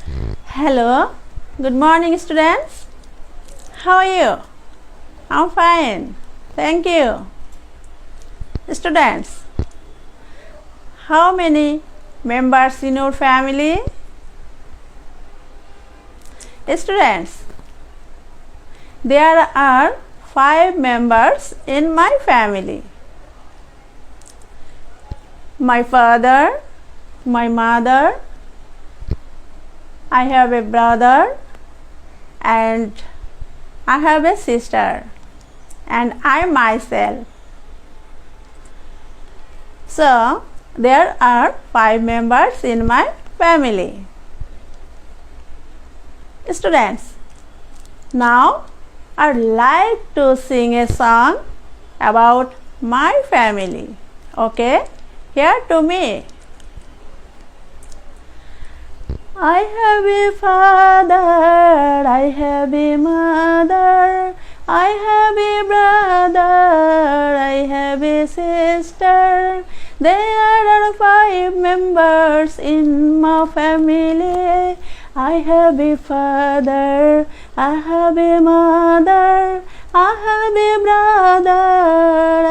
Hello, good morning, students. How are you? I'm fine, thank you. Students, how many members in your family? Students, there are 5 members in my family. My father, my mother, I have a brother, and I have a sister, and I myself. So, there are 5 members in my family. Students, now I'd like to sing a song about my family. Okay, hear to me. I have a father, I have a mother, I have a brother, I have a sister. There are 5 members in my family. I have a father, I have a mother, I have a brother,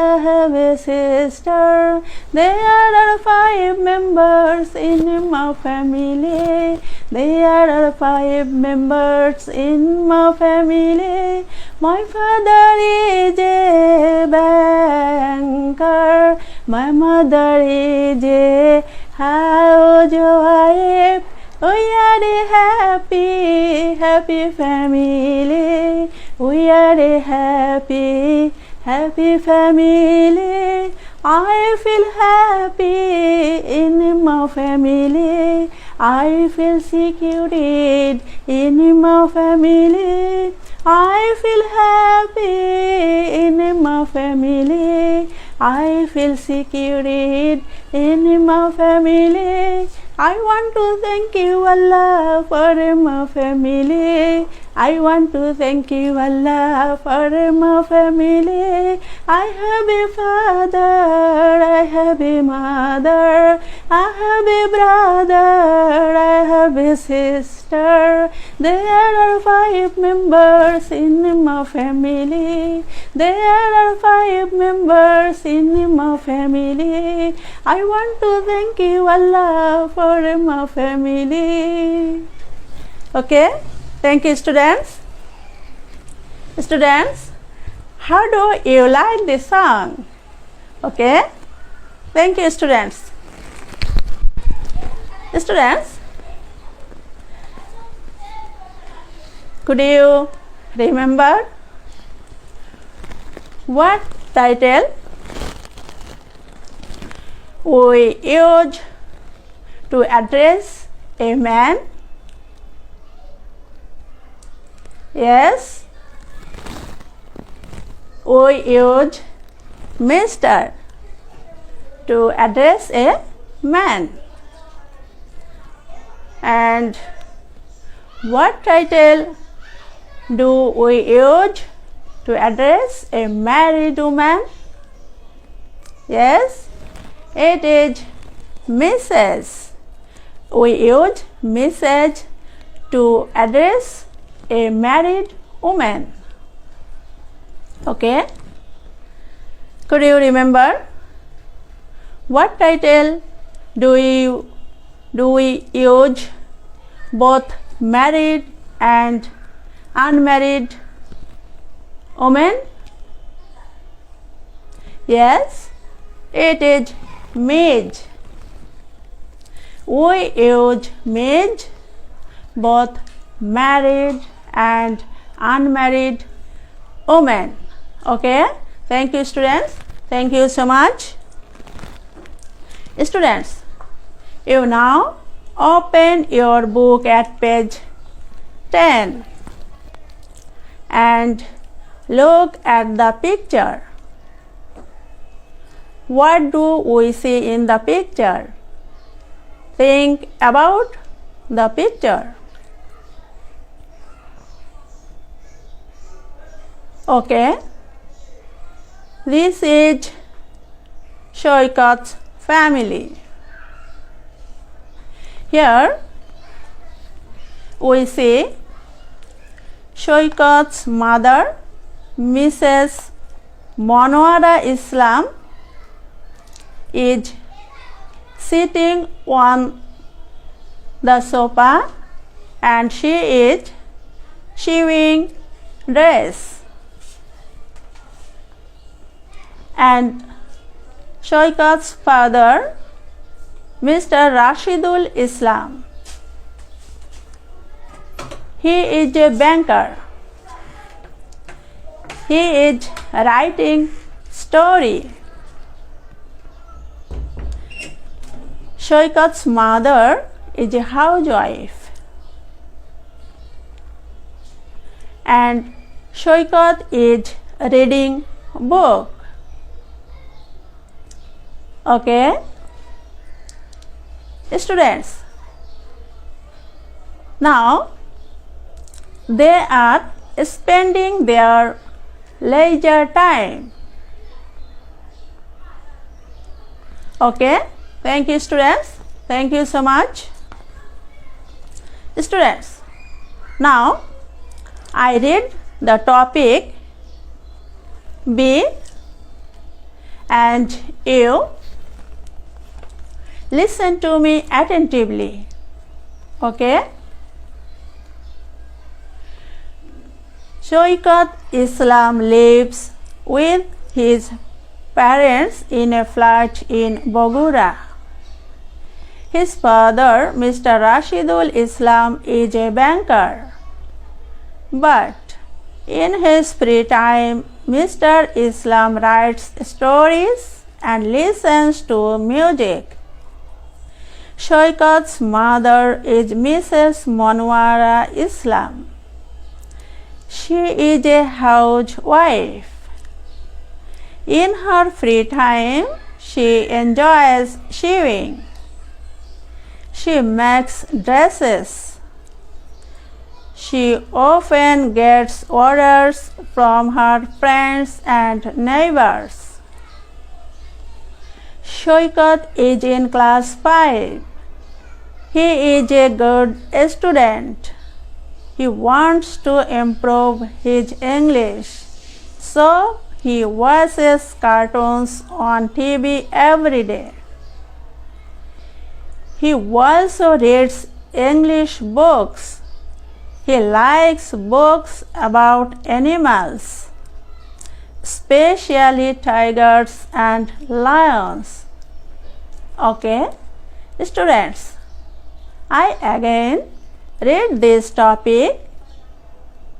I have a sister. There are 5 members in my family. There are 5 members in my family. My father is a banker. My mother is a housewife. We are a happy, happy family. We are a happy, happy family. I feel happy in my family. I feel secure in my family. I feel happy in my family. I feel secure in my family. I want to thank you Allah for my family. I want to thank you Allah for my family. I have a father, I have a mother, I have a brother, I have a sister. There are 5 members in my family. There are 5 members in my family. I want to thank you Allah for my family. Okay, thank you, students. Students, how do you like this song? Okay, thank you, students. Students, could you remember what title we use to address a man? Yes, we use Mr. to address a man. And what title do we use to address a married woman? Yes, it is Mrs. We use Mrs. to address a married woman. Okay, could you remember what title do we use both married and unmarried women? Yes, it is maid. We use maid both married and unmarried women. Okay, thank you, students. Thank you so much. Students, you now open your book at page 10 and look at the picture. What do we see in the picture? Think about the picture. Okay, this is Saikat's family. Here we see Saikat's mother, Mrs. Monwara Islam, is sitting on the sofa and she is sewing dress. And Saikat's father, Mr. Rashidul Islam, he is a banker. He is writing story. Saikat's mother is a housewife. And Saikat is reading book. Okay? Students, now they are spending their leisure time. Okay? Thank you, students. Thank you so much. Students, now I read the topic B and you listen to me attentively. Okay? Saikat Islam lives with his parents in a flat in Bogura. His father, Mr. Rashidul Islam, is a banker. But in his free time, Mr. Islam writes stories and listens to music. Saikat's mother is Mrs. Monwara Islam. She is a housewife. In her free time, she enjoys sewing. She makes dresses. She often gets orders from her friends and neighbors. Saikat is in class 5. He is a good student. He wants to improve his English, so he watches cartoons on TV every day. He also reads English books. He likes books about animals, especially tigers and lions. Okay, students, I again read this topic.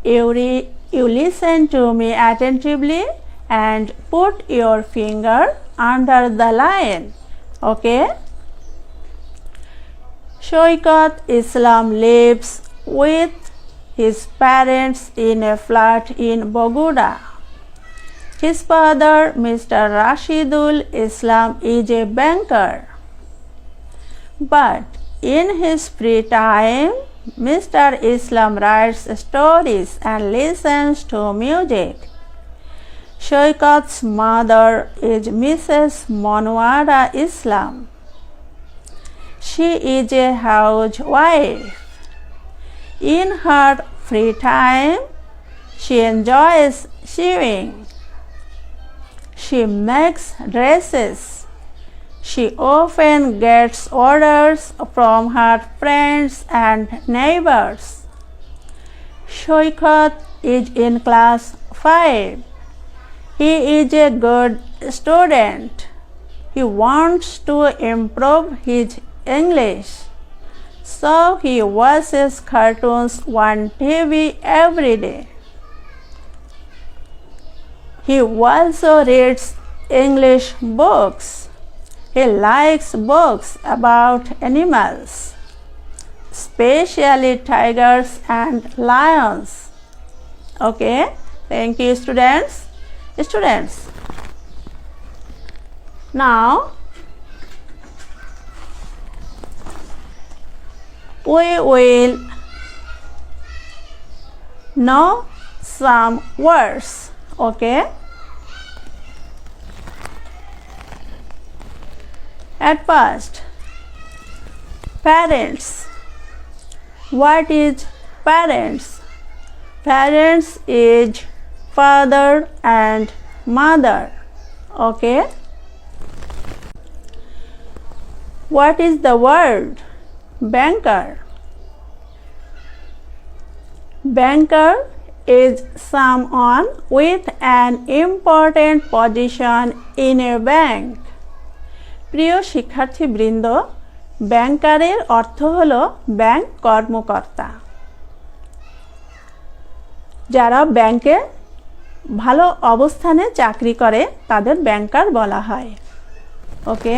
You listen to me attentively and put your finger under the line. Okay? Saikat Islam lives with his parents in a flat in Bogura. His father, Mr. Rashidul Islam, is a banker. But in his free time, Mr. Islam writes stories and listens to music. Saikat's mother is Mrs. Monwara Islam. She is a housewife. In her free time, she enjoys sewing. She makes dresses. She often gets orders from her friends and neighbors. Saikat is in class 5. He is a good student. He wants to improve his English, so he watches cartoons on TV every day. He also reads English books. He likes books about animals, especially tigers and lions. Okay, thank you, students. Students, now we will know some words. Okay, at first, parents. What is parents? Parents is father and mother. Okay. What is the word banker? Banker is someone with an important position in a bank. প্রিয় শিক্ষার্থীবৃন্দ, ব্যাংকারের অর্থ হলো bank কর্মকর্তা। যারা ব্যাংকে ভালো অবস্থানে চাকরি করে তাদের ব্যাংকার বলা হয়। ওকে।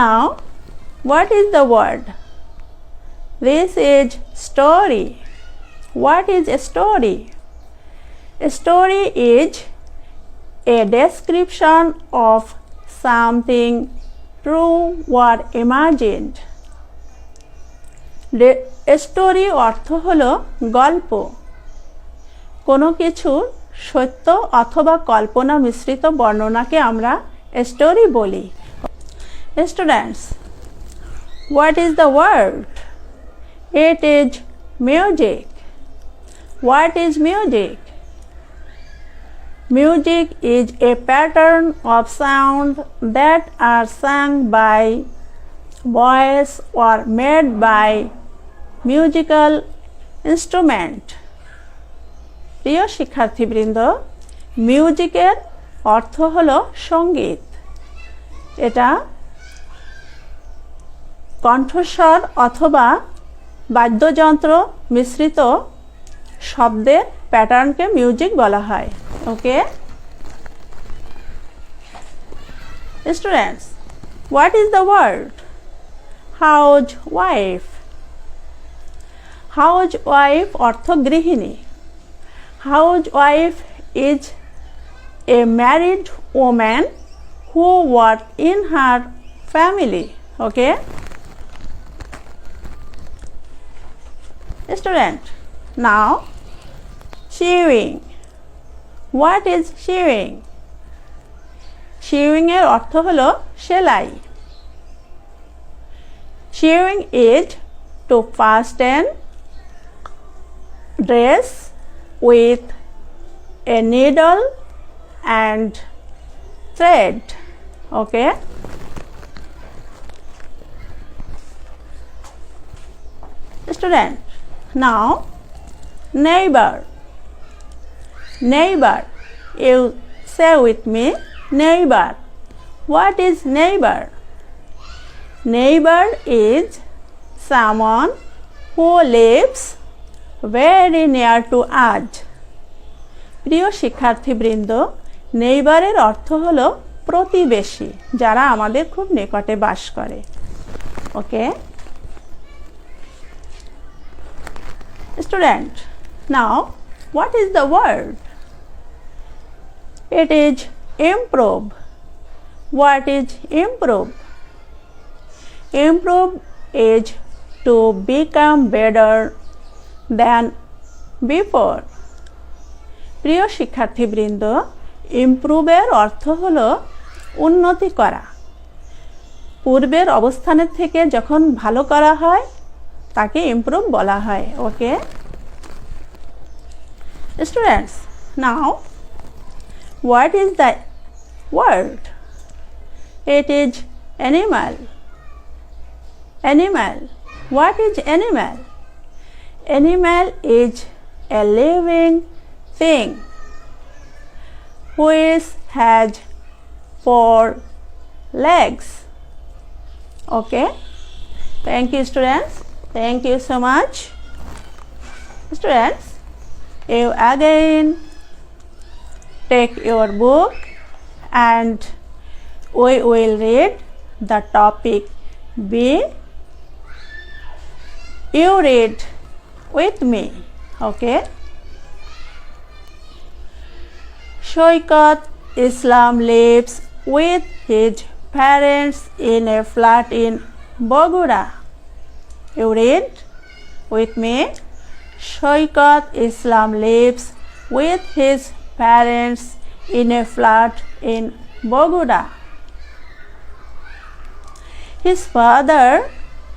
Now, what is the word? This is story. What is a story? A story is a description of something true or imagined. Story অর্থ হলো গল্প। কোনো কিছু সত্য অথবা কল্পনা মিশ্রিত বর্ণনাকে আমরা স্টোরি বলি। Students, what is the word? It is music. What is music? Music is a pattern of sound that are sung by voice or made by musical instrument. প্রিয় শিক্ষার্থীবৃন্দ, মিউজিকের অর্থ হলো সঙ্গীত। এটা কণ্ঠস্বর অথবা বাদ্যযন্ত্র মিশ্রিত শব্দের প্যাটার্নকে মিউজিক বলা হয়। ওকে। Students, what is the word? Housewife. Housewife অর্থ গৃহিণী। Housewife is a married woman who works in her family. Okay. Student, now sewing. What is sewing? Sewing এর অর্থ হলো সেলাই। Sewing is to fasten dress with a needle and thread. Okay. Student, now neighbor. Neighbor, you say with me, neighbor. What is neighbor? Neighbor is someone who lives very near to us. প্রিয় শিক্ষার্থীবৃন্দ, নেইবারের অর্থ হলো প্রতিবেশী, যারা আমাদের খুব নিকটে বাস করে। ওকে। Student, now what is the word? It is improve. What is improve? Improve is to become better than before. প্রিয় শিক্ষার্থীবৃন্দ, ইমপ্রুভের অর্থ হলো উন্নতি করা। পূর্বের অবস্থানের থেকে যখন ভালো করা হয় তাকে ইমপ্রুভ বলা হয়। ওকে। Students, now what is the word? It is animal. Animal. What is animal? Animal is a living thing which has 4 legs. Okay. Thank you, students. Thank you so much. Students, you again take your book and we will read the topic B. You read with me. Okay. Saikat Islam lives with his parents in a flat in Bogota. You read with me. Saikat Islam lives with his parents in a flat in Bogota. His father,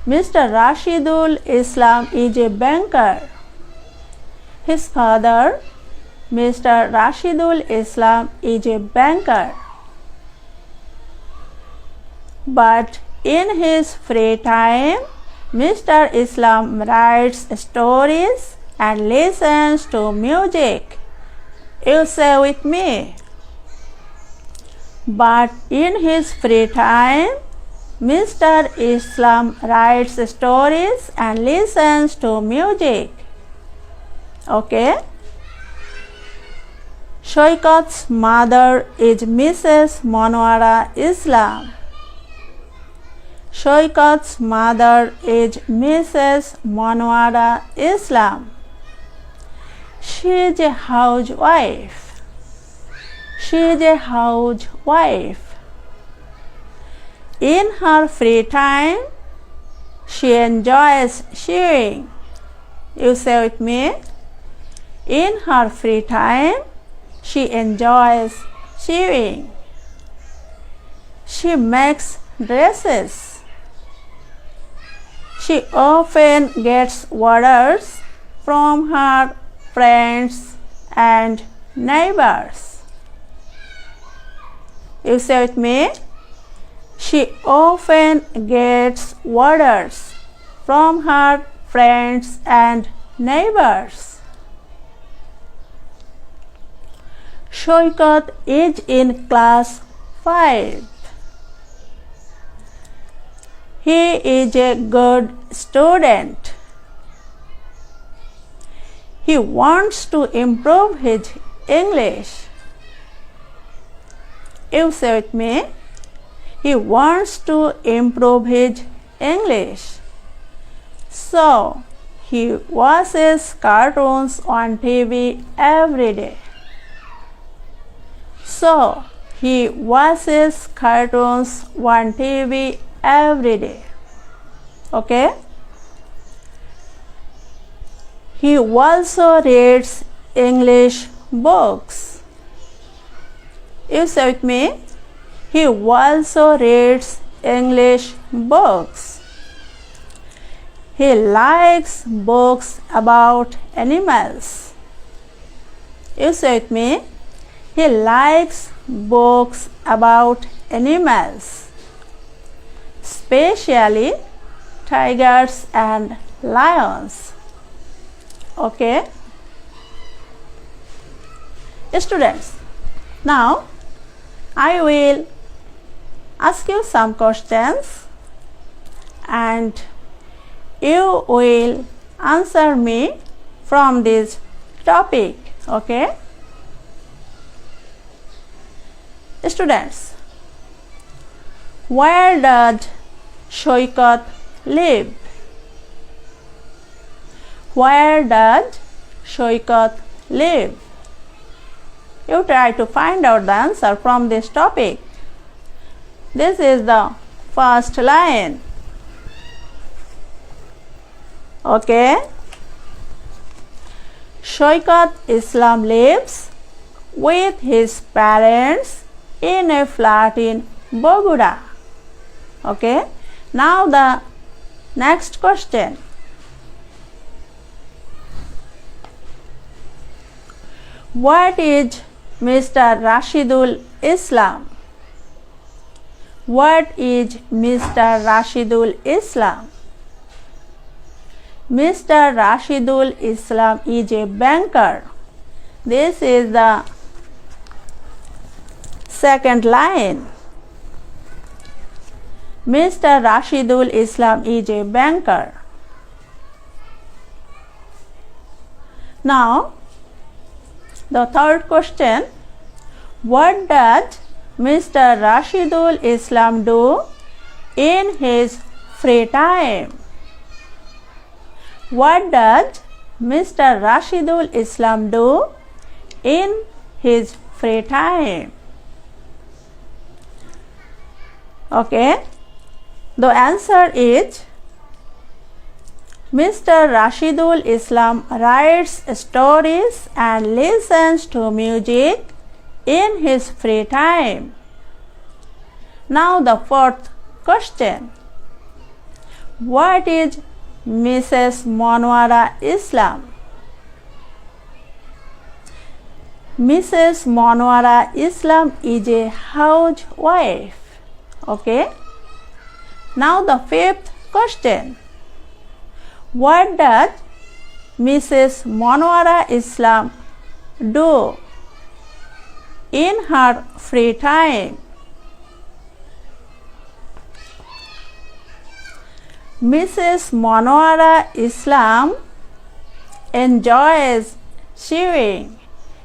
Mr. Rashidul Islam, is a banker. His father, Mr. Rashidul Islam, is a banker. But in his free time, Mr. Islam writes stories and listens to music. You say with me. But in his free time, Mr. Islam writes stories and listens to music. Okay? Saikat's mother is Mrs. Monwara Islam. Saikat's mother is Mrs. Monwara Islam. She is a housewife. She is a housewife. In her free time, she enjoys sewing. You say with me. In her free time, she enjoys sewing. She makes dresses. She often gets orders from her friends and neighbors. You say with me. She often gets orders from her friends and neighbors. Saikat is in class 5. He is a good student. He wants to improve his English. You say with me. He wants to improve his English. So, he watches cartoons on TV every day. So, he watches cartoons on TV every day. Okay? He also reads English books. You say with me. He also reads English books. He likes books about animals. You say with me. He likes books about animals, especially tigers and lions. Okay? Students, now I will ask you some questions and you will answer me from this topic. Okay? Students, where does Saikat live? Where does Saikat live? You try to find out the answer from this topic. This is the first line. Okay? Saikat Islam lives with his parents in a flat in Bogota. Okay? Now the next question. What is Mr. Rashidul Islam? What is Mr. Rashidul Islam? Mr. Rashidul Islam is a banker. This is the second line. Mr. Rashidul Islam is a banker. Now, the third question. What does Mr. Rashidul Islam do in his free time? What does Mr. Rashidul Islam do in his free time? Okay, the answer is Mr. Rashidul Islam writes stories and listens to music in his free time. Now the fourth question. What is Mrs. Monwara Islam? Mrs. Monwara Islam is a housewife. Okay. Now the fifth question. What does Mrs. Monwara Islam do in her free time? Mrs. Monwara Islam enjoys sewing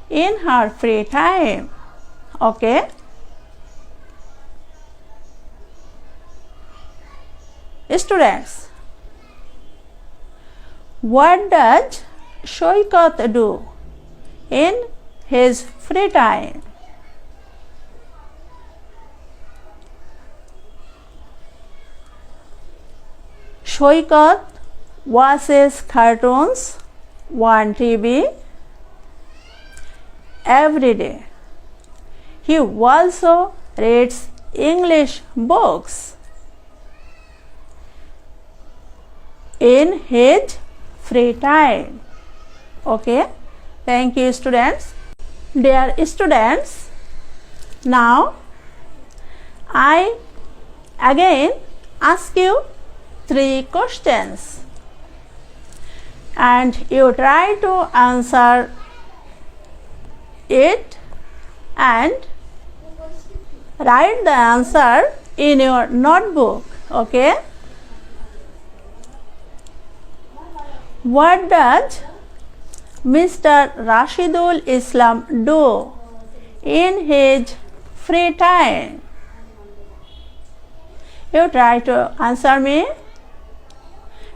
in her free time. Okay. Students, what does Saikat do in his free time? Saikat watches cartoons on TV every day. He also reads English books in his free time. Okay, thank you, students. Dear students, now I again ask you 3 questions and you try to answer it and write the answer in your notebook. Okay. What does Mr. Rashidul Islam do in his free time? You try to answer me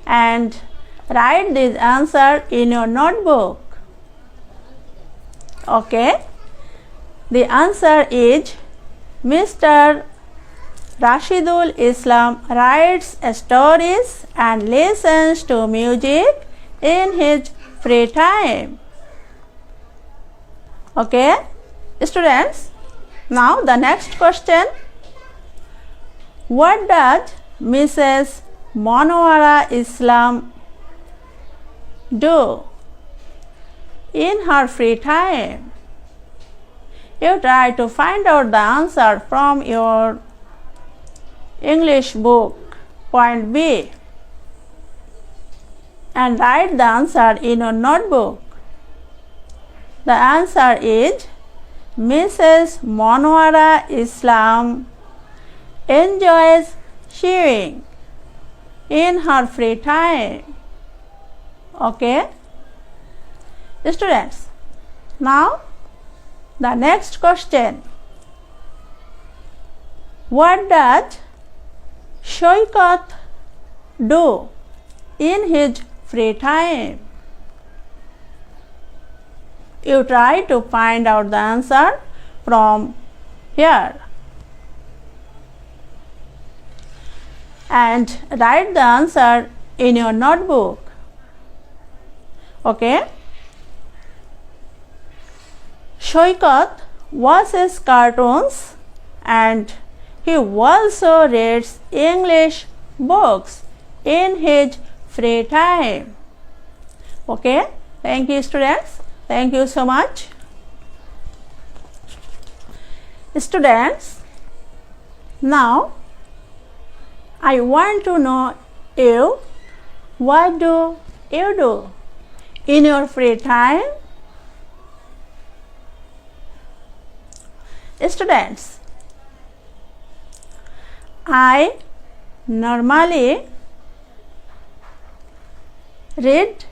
and write this answer in your notebook. Okay. The answer is Mr. Rashidul Islam writes stories and listens to music in his free time. Okay, students. Now the next question. What does Mrs. Monwara Islam do in her free time? You try to find out the answer from your English book, point B, and write the answer in your notebook. The answer is Mrs. Monwara Islam enjoys sewing in her free time. Okay, students. Now the next question. What does Saikat do in his free time? You try to find out the answer from here and write the answer in your notebook. Okay. Saikat watches cartoons and he also reads English books in his free time. Okay. Thank you, students. Thank you so much. Students, now I want to know you, what do you do in your free time? Students, I normally read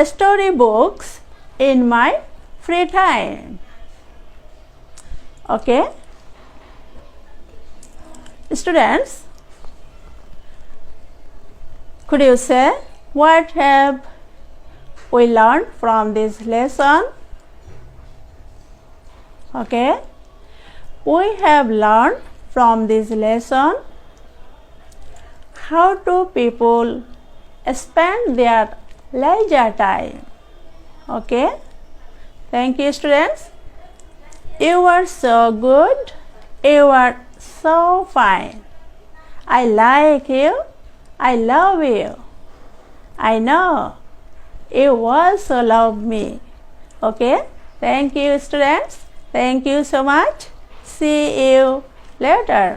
storybooks in my free time. Okay. Students, could you say what have we learned from this lesson? Okay. We have learned from this lesson how do people spend their leisure time. Okay. Thank you, students. You were so good. You were so fine. I like you. I love you. I know you also love me. Okay? Thank you, students. Thank you so much. See you later.